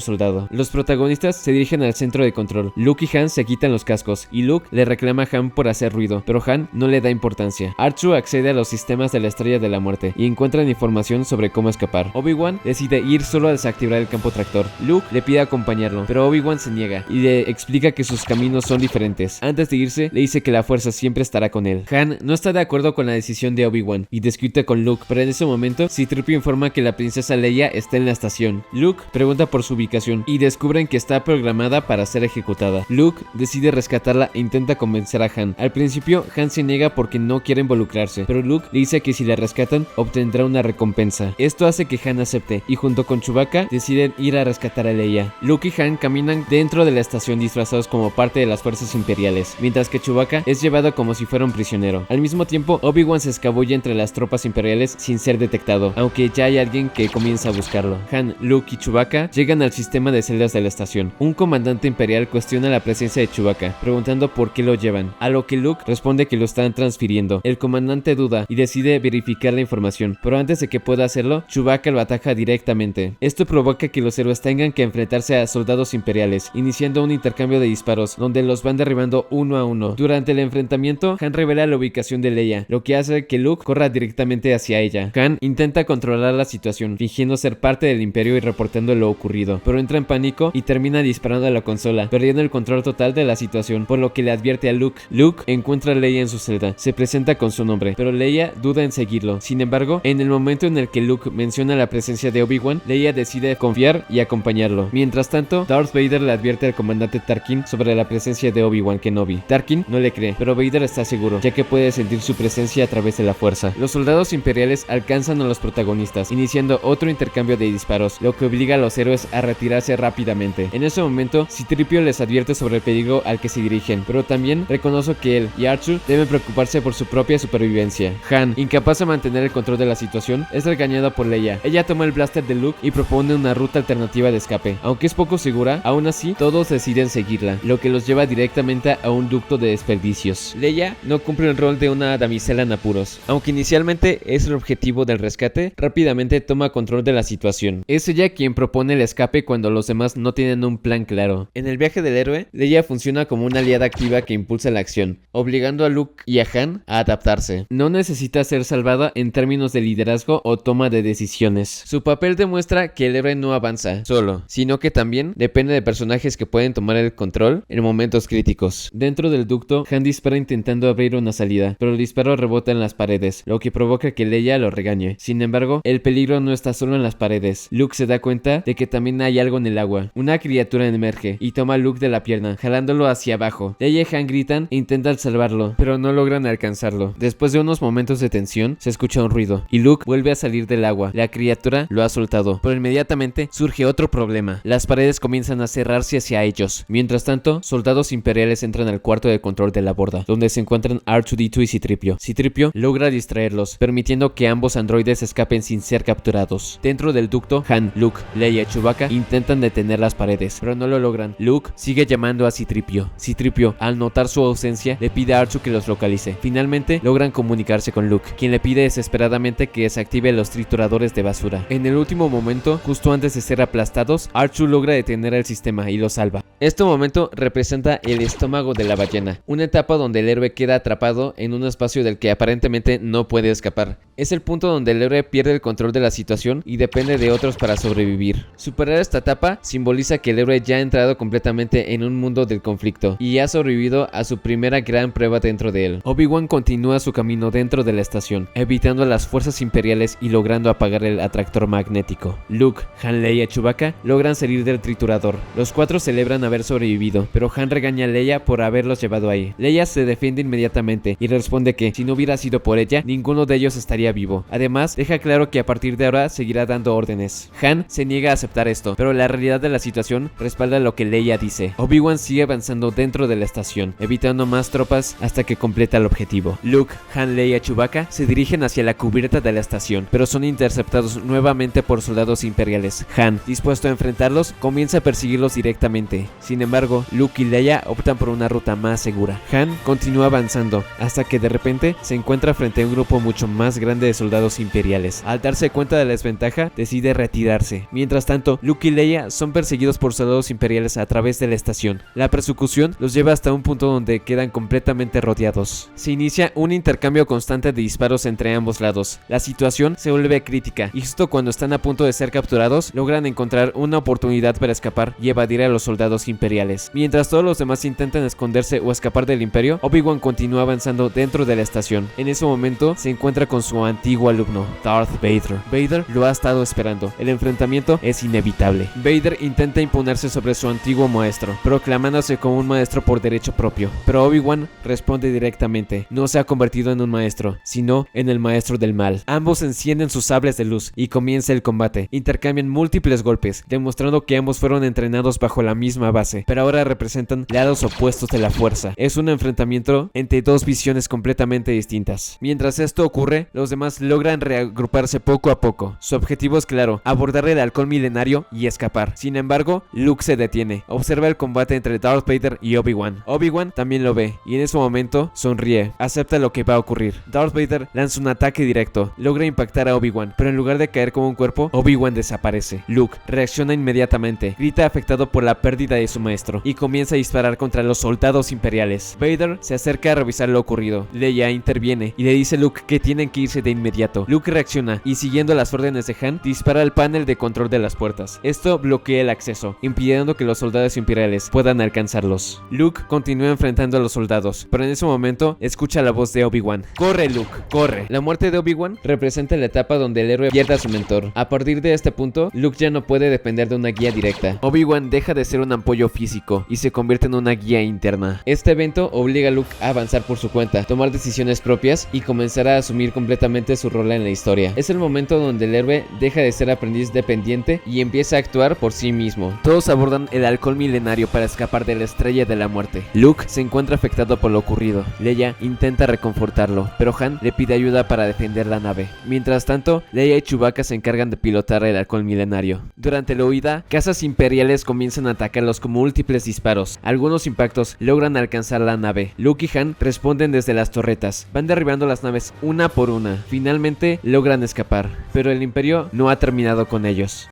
soldado. Los protagonistas se dirigen al centro de control. Luke y Han se quitan los cascos y Luke le reclama a Han por hacer ruido, pero Han no le da importancia. R2 accede a los sistemas de la Estrella de la Muerte y encuentran información sobre cómo escapar. Obi-Wan decide ir solo al desactivar el campo tractor. Luke le pide acompañarlo, pero Obi-Wan se niega y le explica que sus caminos son diferentes. Antes de irse, le dice que la fuerza siempre estará con él. Han no está de acuerdo con la decisión de Obi-Wan y discute con Luke, pero en ese momento C-3PO informa que la princesa Leia está en la estación. Luke pregunta por su ubicación y descubren que está programada para ser ejecutada. Luke decide rescatarla e intenta convencer a Han. Al principio, Han se niega porque no quiere involucrarse, pero Luke le dice que si la rescatan, obtendrá una recompensa. Esto hace que Han acepte y junto con Chewbacca deciden ir a rescatar a Leia. Luke y Han caminan dentro de la estación disfrazados como parte de las fuerzas imperiales, mientras que Chewbacca es llevado como si fuera un prisionero. Al mismo tiempo, Obi-Wan se escabulle entre las tropas imperiales sin ser detectado, aunque ya hay alguien que comienza a buscarlo. Han, Luke y Chewbacca llegan al sistema de celdas de la estación. Un comandante imperial cuestiona la presencia de Chewbacca, preguntando por qué lo llevan, a lo que Luke responde que lo están transfiriendo. El comandante duda y decide verificar la información, pero antes de que pueda hacerlo, Chewbacca lo ataca directamente. Esto provoca que que los héroes tengan que enfrentarse a soldados imperiales, iniciando un intercambio de disparos donde los van derribando uno a uno. Durante el enfrentamiento, Han revela la ubicación de Leia, lo que hace que Luke corra directamente hacia ella. Han intenta controlar la situación, fingiendo ser parte del imperio y reportando lo ocurrido, pero entra en pánico y termina disparando a la consola, perdiendo el control total de la situación, por lo que le advierte a Luke. Luke encuentra a Leia en su celda, se presenta con su nombre, pero Leia duda en seguirlo. Sin embargo, en el momento en el que Luke menciona la presencia de Obi-Wan, Leia decide confiar y acompañarlo. Mientras tanto, Darth Vader le advierte al comandante Tarkin sobre la presencia de Obi-Wan Kenobi. Tarkin no le cree, pero Vader está seguro, ya que puede sentir su presencia a través de la fuerza. Los soldados imperiales alcanzan a los protagonistas, iniciando otro intercambio de disparos, lo que obliga a los héroes a retirarse rápidamente. En ese momento, C-3PO les advierte sobre el peligro al que se dirigen, pero también reconoce que él y R2 deben preocuparse por su propia supervivencia. Han, incapaz de mantener el control de la situación, es regañado por Leia. Ella toma el blaster de Luke y propone una ruta alternativa de escape. Aunque es poco segura, aún así, todos deciden seguirla, lo que los lleva directamente a un ducto de desperdicios. Leia no cumple el rol de una damisela en apuros. Aunque inicialmente es el objetivo del rescate, rápidamente toma control de la situación. Es ella quien propone el escape cuando los demás no tienen un plan claro. En el viaje del héroe, Leia funciona como una aliada activa que impulsa la acción, obligando a Luke y a Han a adaptarse. No necesita ser salvada en términos de liderazgo o toma de decisiones. Su papel demuestra que el héroe no avanza solo, sino que también depende de personajes que pueden tomar el control en momentos críticos. Dentro del ducto, Han dispara intentando abrir una salida, pero el disparo rebota en las paredes, lo que provoca que Leia lo regañe. Sin embargo, el peligro no está solo en las paredes. Luke se da cuenta de que también hay algo en el agua. Una criatura emerge y toma a Luke de la pierna, jalándolo hacia abajo. Leia y Han gritan e intentan salvarlo, pero no logran alcanzarlo. Después de unos momentos de tensión, se escucha un ruido y Luke vuelve a salir del agua. La criatura lo ha soltado, pero inmediatamente surge otro problema. Las paredes comienzan a cerrarse hacia ellos. Mientras tanto, soldados imperiales entran al cuarto de control de la borda, donde se encuentran R2-D2 y C-3PO. C-3PO logra distraerlos, permitiendo que ambos androides escapen sin ser capturados. Dentro del ducto, Han, Luke, Leia y Chewbacca intentan detener las paredes, pero no lo logran. Luke sigue llamando a C-3PO. C-3PO, al notar su ausencia, le pide a R2 que los localice. Finalmente, logran comunicarse con Luke, quien le pide desesperadamente que desactive los trituradores de basura. En el último momento, justo antes de ser aplastados, R2 logra detener el sistema y lo salva. Este momento representa el estómago de la ballena, una etapa donde el héroe queda atrapado en un espacio del que aparentemente no puede escapar. Es el punto donde el héroe pierde el control de la situación y depende de otros para sobrevivir. Superar esta etapa simboliza que el héroe ya ha entrado completamente en un mundo del conflicto y ha sobrevivido a su primera gran prueba dentro de él. Obi-Wan continúa su camino dentro de la estación, evitando a las fuerzas imperiales y logrando apagar el atractor magnético. Luke, Han, Leia y Chewbacca logran salir del triturador. Los cuatro celebran haber sobrevivido, pero Han regaña a Leia por haberlos llevado ahí. Leia se defiende inmediatamente y responde que si no hubiera sido por ella, ninguno de ellos estaría vivo. Además, deja claro que a partir de ahora seguirá dando órdenes. Han se niega a aceptar esto, pero la realidad de la situación respalda lo que Leia dice. Obi-Wan sigue avanzando dentro de la estación, evitando más tropas hasta que completa el objetivo. Luke, Han, Leia y Chewbacca se dirigen hacia la cubierta de la estación, pero son interceptados nuevamente por soldados imperiales. Han, dispuesto a enfrentarlos, comienza a perseguirlos directamente. Sin embargo, Luke y Leia optan por una ruta más segura. Han continúa avanzando, hasta que de repente se encuentra frente a un grupo mucho más grande de soldados imperiales. Al darse cuenta de la desventaja, decide retirarse. Mientras tanto, Luke y Leia son perseguidos por soldados imperiales a través de la estación. La persecución los lleva hasta un punto donde quedan completamente rodeados. Se inicia un intercambio constante de disparos entre ambos lados. La situación se vuelve crítica y justo cuando están a punto de ser capturados, logran encontrar una oportunidad para escapar y evadir a los soldados imperiales. Mientras todos los demás intentan esconderse o escapar del imperio, Obi-Wan continúa avanzando dentro de la estación. En ese momento se encuentra con su antiguo alumno, Darth Vader. Vader lo ha estado esperando. El enfrentamiento es inevitable. Vader intenta imponerse sobre su antiguo maestro, proclamándose como un maestro por derecho propio. Pero Obi-Wan responde directamente: no se ha convertido en un maestro, sino en el maestro del mal. Ambos encienden sus sables de luz y comienza el combate. Intercambian múltiples golpes, demostrando que ambos fueron entrenados bajo la misma base, pero ahora representan lados opuestos de la fuerza. Es un enfrentamiento entre dos visiones completamente distintas. Mientras esto ocurre, los demás logran reagruparse poco a poco. Su objetivo es claro: abordar el halcón milenario y escapar. Sin embargo, Luke se detiene. Observa el combate entre Darth Vader y Obi-Wan. Obi-Wan también lo ve y en ese momento sonríe. Acepta lo que va a ocurrir. Darth Vader lanza un ataque directo. Logra impactar a Obi-Wan, pero en lugar de caer como un cuerpo, Obi-Wan desaparece. ataque. Luke reacciona inmediatamente, grita afectado por la pérdida de su maestro y comienza a disparar contra los soldados imperiales. Vader se acerca a revisar lo ocurrido. Leia interviene y le dice a Luke que tienen que irse de inmediato. Luke reacciona y, siguiendo las órdenes de Han, dispara al panel de control de las puertas. Esto bloquea el acceso, impidiendo que los soldados imperiales puedan alcanzarlos. Luke continúa enfrentando a los soldados, pero en ese momento escucha la voz de Obi-Wan. ¡Corre, Luke! ¡Corre! La muerte de Obi-Wan representa la etapa donde el héroe pierde a su mentor. A partir de este punto, Luke ya no puede depender de una guía directa. Obi-Wan deja de ser un apoyo físico y se convierte en una guía interna. Este evento obliga a Luke a avanzar por su cuenta, tomar decisiones propias y comenzar a asumir completamente su rol en la historia. Es el momento donde el héroe deja de ser aprendiz dependiente y empieza a actuar por sí mismo. Todos abordan el halcón milenario para escapar de la estrella de la muerte. Luke se encuentra afectado por lo ocurrido. Leia intenta reconfortarlo, pero Han le pide ayuda para defender la nave. Mientras tanto, Leia y Chewbacca se encargan de pilotar el halcón milenario. Durante la huida, cazas imperiales comienzan a atacarlos con múltiples disparos. Algunos impactos logran alcanzar la nave. Luke y Han responden desde las torretas. Van derribando las naves una por una. Finalmente logran escapar, pero el Imperio no ha terminado con ellos.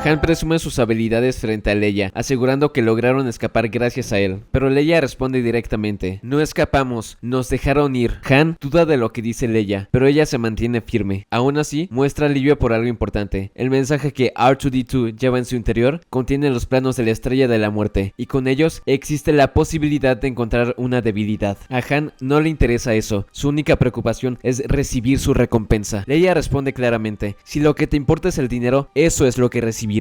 Han presume sus habilidades frente a Leia, asegurando que lograron escapar gracias a él. Pero Leia responde directamente: no escapamos, nos dejaron ir. Han duda de lo que dice Leia, pero ella se mantiene firme. Aún así, muestra alivio por algo importante. El mensaje que R2-D2 lleva en su interior contiene los planos de la estrella de la muerte, y con ellos existe la posibilidad de encontrar una debilidad. A Han no le interesa eso, su única preocupación es recibir su recompensa. Leia responde claramente: si lo que te importa es el dinero, eso es lo que recibirás.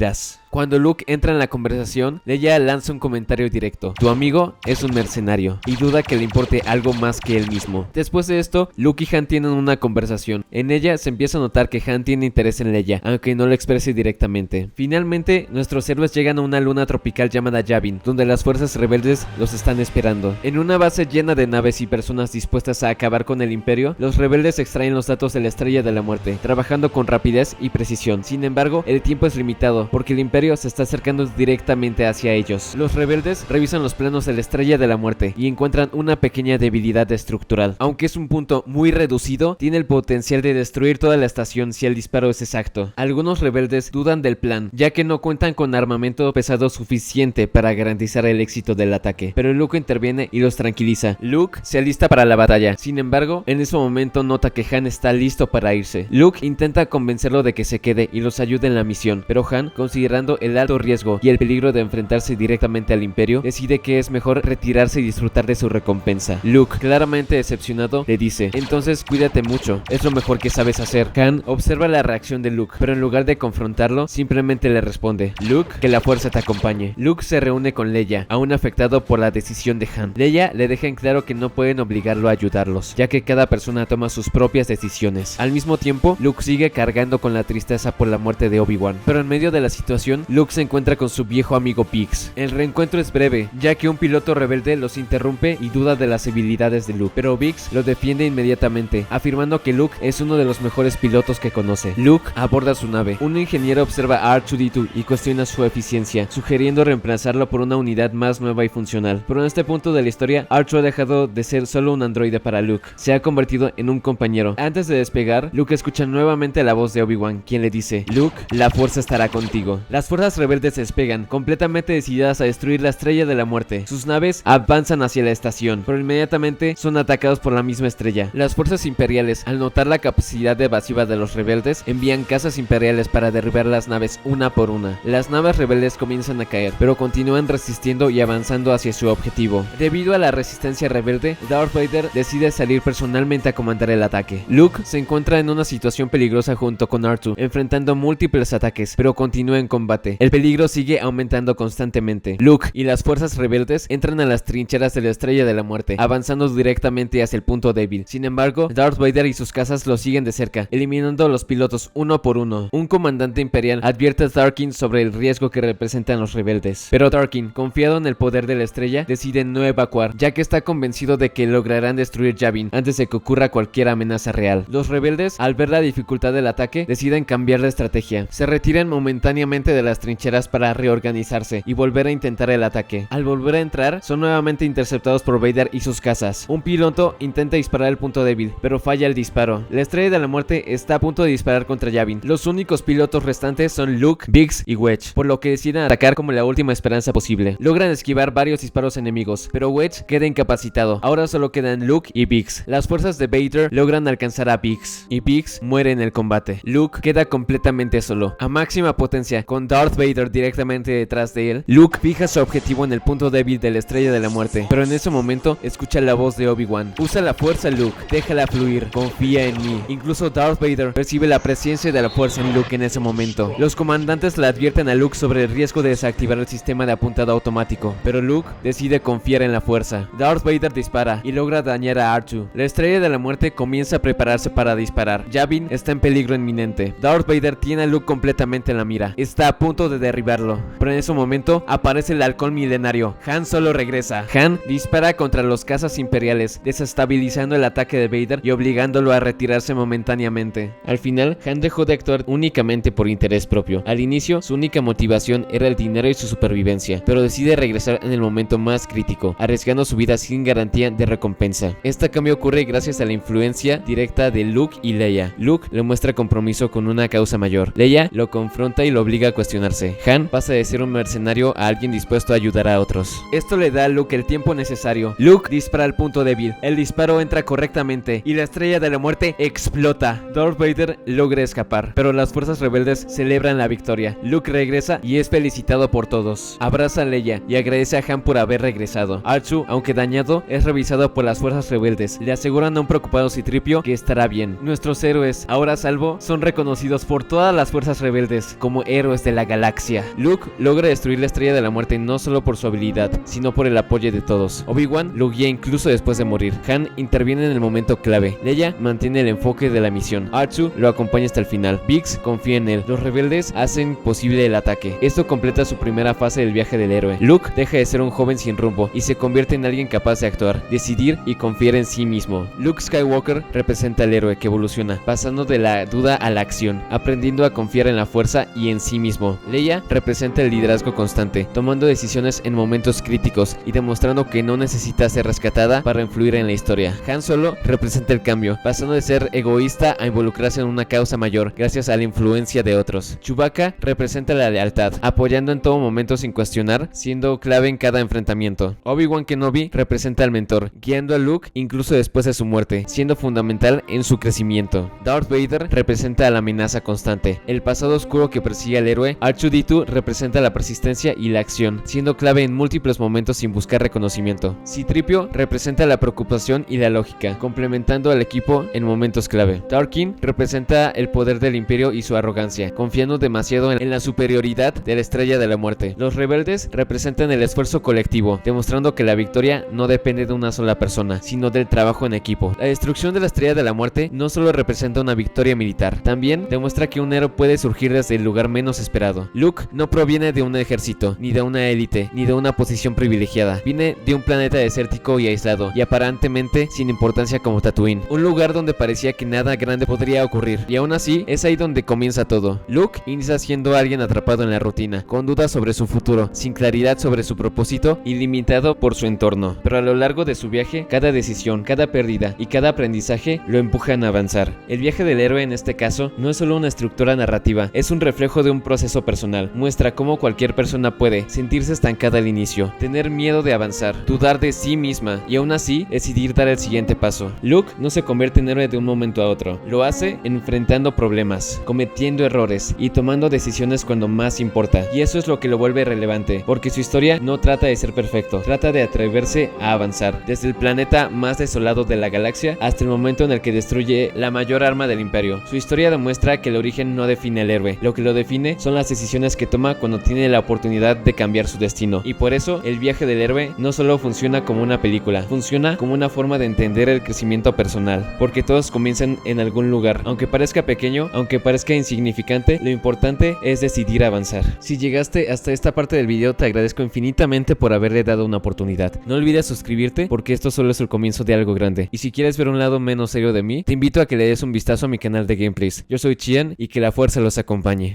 Cuando Luke entra en la conversación, Leia lanza un comentario directo: tu amigo es un mercenario, y duda que le importe algo más que él mismo. Después de esto, Luke y Han tienen una conversación. En ella se empieza a notar que Han tiene interés en Leia, aunque no lo exprese directamente. Finalmente, nuestros héroes llegan a una luna tropical llamada Yavin, donde las fuerzas rebeldes los están esperando. En una base llena de naves y personas dispuestas a acabar con el Imperio, los rebeldes extraen los datos de la estrella de la muerte, trabajando con rapidez y precisión. Sin embargo, el tiempo es limitado, porque el Imperio se está acercando directamente hacia ellos. Los rebeldes revisan los planos de la estrella de la muerte y encuentran una pequeña debilidad estructural. Aunque es un punto muy reducido, tiene el potencial de destruir toda la estación si el disparo es exacto. Algunos rebeldes dudan del plan, ya que no cuentan con armamento pesado suficiente para garantizar el éxito del ataque, pero Luke interviene y los tranquiliza. Luke se alista para la batalla. Sin embargo, en ese momento nota que Han está listo para irse. Luke intenta convencerlo de que se quede y los ayude en la misión, pero Han, considerando el alto riesgo y el peligro de enfrentarse directamente al Imperio, decide que es mejor retirarse y disfrutar de su recompensa. Luke, claramente decepcionado, le dice: entonces cuídate mucho, es lo mejor que sabes hacer. Han observa la reacción de Luke, pero en lugar de confrontarlo, simplemente le responde: Luke, que la fuerza te acompañe. Luke se reúne con Leia, aún afectado por la decisión de Han. Leia le deja en claro que no pueden obligarlo a ayudarlos, ya que cada persona toma sus propias decisiones. Al mismo tiempo, Luke sigue cargando con la tristeza por la muerte de Obi-Wan, pero en medio de la situación, Luke se encuentra con su viejo amigo Biggs. El reencuentro es breve, ya que un piloto rebelde los interrumpe y duda de las habilidades de Luke, pero Biggs lo defiende inmediatamente, afirmando que Luke es uno de los mejores pilotos que conoce. Luke aborda su nave. Un ingeniero observa a R2-D2 y cuestiona su eficiencia, sugiriendo reemplazarlo por una unidad más nueva y funcional. Pero en este punto de la historia, R2 ha dejado de ser solo un androide para Luke, se ha convertido en un compañero. Antes de despegar, Luke escucha nuevamente la voz de Obi-Wan, quien le dice: Luke, la fuerza estará contigo. Las fuerzas rebeldes se despegan, completamente decididas a destruir la estrella de la muerte. Sus naves avanzan hacia la estación, pero inmediatamente son atacados por la misma estrella. Las fuerzas imperiales, al notar la capacidad evasiva de los rebeldes, envían cazas imperiales para derribar las naves una por una. Las naves rebeldes comienzan a caer, pero continúan resistiendo y avanzando hacia su objetivo. Debido a la resistencia rebelde, Darth Vader decide salir personalmente a comandar el ataque. Luke se encuentra en una situación peligrosa junto con R2, enfrentando múltiples ataques, pero continúa en combate. El peligro sigue aumentando constantemente. Luke y las fuerzas rebeldes entran a las trincheras de la estrella de la muerte, avanzando directamente hacia el punto débil. Sin embargo, Darth Vader y sus cazas lo siguen de cerca, eliminando a los pilotos uno por uno. Un comandante imperial advierte a Tarkin sobre el riesgo que representan los rebeldes, pero Tarkin, confiado en el poder de la estrella, decide no evacuar, ya que está convencido de que lograrán destruir Yavin antes de que ocurra cualquier amenaza real. Los rebeldes, al ver la dificultad del ataque, deciden cambiar de estrategia. Se retiran momentáneamente de las trincheras para reorganizarse y volver a intentar el ataque. Al volver a entrar, son nuevamente interceptados por Vader y sus cazas. Un piloto intenta disparar el punto débil, pero falla el disparo. La Estrella de la Muerte está a punto de disparar contra Yavin. Los únicos pilotos restantes son Luke, Biggs y Wedge, por lo que deciden atacar como la última esperanza posible. Logran esquivar varios disparos enemigos, pero Wedge queda incapacitado. Ahora solo quedan Luke y Biggs. Las fuerzas de Vader logran alcanzar a Biggs, y Biggs muere en el combate. Luke queda completamente solo, a máxima potencia, con Darth Vader directamente detrás de él. Luke fija su objetivo en el punto débil de la Estrella de la Muerte, pero en ese momento escucha la voz de Obi-Wan. Usa la fuerza, Luke, déjala fluir, confía en mí. Incluso Darth Vader percibe la presencia de la fuerza en Luke en ese momento. Los comandantes le advierten a Luke sobre el riesgo de desactivar el sistema de apuntado automático, pero Luke decide confiar en la fuerza. Darth Vader dispara y logra dañar a R2. La Estrella de la Muerte comienza a prepararse para disparar. Yavin está en peligro inminente. Darth Vader tiene a Luke completamente en la mira. Está a punto de derribarlo, pero en ese momento aparece el halcón milenario. Han Solo regresa. Han dispara contra los cazas imperiales, desestabilizando el ataque de Vader y obligándolo a retirarse momentáneamente. Al final, Han dejó de actuar únicamente por interés propio. Al inicio, su única motivación era el dinero y su supervivencia, pero decide regresar en el momento más crítico, arriesgando su vida sin garantía de recompensa. Este cambio ocurre gracias a la influencia directa de Luke y Leia. Luke le muestra compromiso con una causa mayor. Leia lo confronta y lo obliga a cuestionarse. Han pasa de ser un mercenario a alguien dispuesto a ayudar a otros. Esto le da a Luke el tiempo necesario. Luke dispara al punto débil. El disparo entra correctamente y la Estrella de la Muerte explota. Darth Vader logra escapar, pero las fuerzas rebeldes celebran la victoria. Luke regresa y es felicitado por todos. Abraza a Leia y agradece a Han por haber regresado. R2, aunque dañado, es revisado por las fuerzas rebeldes. Le aseguran a un preocupado C-3PO que estará bien. Nuestros héroes, ahora a salvo, son reconocidos por todas las fuerzas rebeldes como héroes de la galaxia. Luke logra destruir la Estrella de la Muerte no solo por su habilidad, sino por el apoyo de todos. Obi-Wan lo guía incluso después de morir. Han interviene en el momento clave. Leia mantiene el enfoque de la misión. R2 lo acompaña hasta el final. Biggs confía en él. Los rebeldes hacen posible el ataque. Esto completa su primera fase del viaje del héroe. Luke deja de ser un joven sin rumbo y se convierte en alguien capaz de actuar, decidir y confiar en sí mismo. Luke Skywalker representa al héroe que evoluciona, pasando de la duda a la acción, aprendiendo a confiar en la fuerza y en sí mismo. Leia representa el liderazgo constante, tomando decisiones en momentos críticos y demostrando que no necesita ser rescatada para influir en la historia. Han Solo representa el cambio, pasando de ser egoísta a involucrarse en una causa mayor gracias a la influencia de otros. Chewbacca representa la lealtad, apoyando en todo momento sin cuestionar, siendo clave en cada enfrentamiento. Obi-Wan Kenobi representa al mentor, guiando a Luke incluso después de su muerte, siendo fundamental en su crecimiento. Darth Vader representa a la amenaza constante, el pasado oscuro que persigue al héroe. R2-D2 representa la persistencia y la acción, siendo clave en múltiples momentos sin buscar reconocimiento. C-3PO representa la preocupación y la lógica, complementando al equipo en momentos clave. Tarkin representa el poder del imperio y su arrogancia, confiando demasiado en la superioridad de la Estrella de la Muerte. Los rebeldes representan el esfuerzo colectivo, demostrando que la victoria no depende de una sola persona, sino del trabajo en equipo. La destrucción de la Estrella de la Muerte no solo representa una victoria militar, también demuestra que un héroe puede surgir desde el lugar menos esperado. Luke no proviene de un ejército, ni de una élite, ni de una posición privilegiada. Viene de un planeta desértico y aislado, y aparentemente sin importancia como Tatooine, un lugar donde parecía que nada grande podría ocurrir, y aún así es ahí donde comienza todo. Luke inicia siendo alguien atrapado en la rutina, con dudas sobre su futuro, sin claridad sobre su propósito y limitado por su entorno, pero a lo largo de su viaje, cada decisión, cada pérdida y cada aprendizaje lo empujan a avanzar. El viaje del héroe en este caso no es solo una estructura narrativa, es un reflejo de un proceso personal. Muestra cómo cualquier persona puede sentirse estancada al inicio, tener miedo de avanzar, dudar de sí misma y aún así decidir dar el siguiente paso. Luke no se convierte en héroe de un momento a otro, lo hace enfrentando problemas, cometiendo errores y tomando decisiones cuando más importa, y eso es lo que lo vuelve relevante, porque su historia no trata de ser perfecto, trata de atreverse a avanzar, desde el planeta más desolado de la galaxia hasta el momento en el que destruye la mayor arma del imperio. Su historia demuestra que el origen no define al héroe, lo que lo define son las decisiones que toma cuando tiene la oportunidad de cambiar su destino, y por eso el viaje del héroe no solo funciona como una película, funciona como una forma de entender el crecimiento personal, porque todos comienzan en algún lugar, aunque parezca pequeño, aunque parezca insignificante, lo importante es decidir avanzar. Si llegaste hasta esta parte del video, te agradezco infinitamente por haberle dado una oportunidad. No olvides suscribirte porque esto solo es el comienzo de algo grande, y si quieres ver un lado menos serio de mí, te invito a que le des un vistazo a mi canal de gameplays. Yo soy Chian y que la fuerza los acompañe.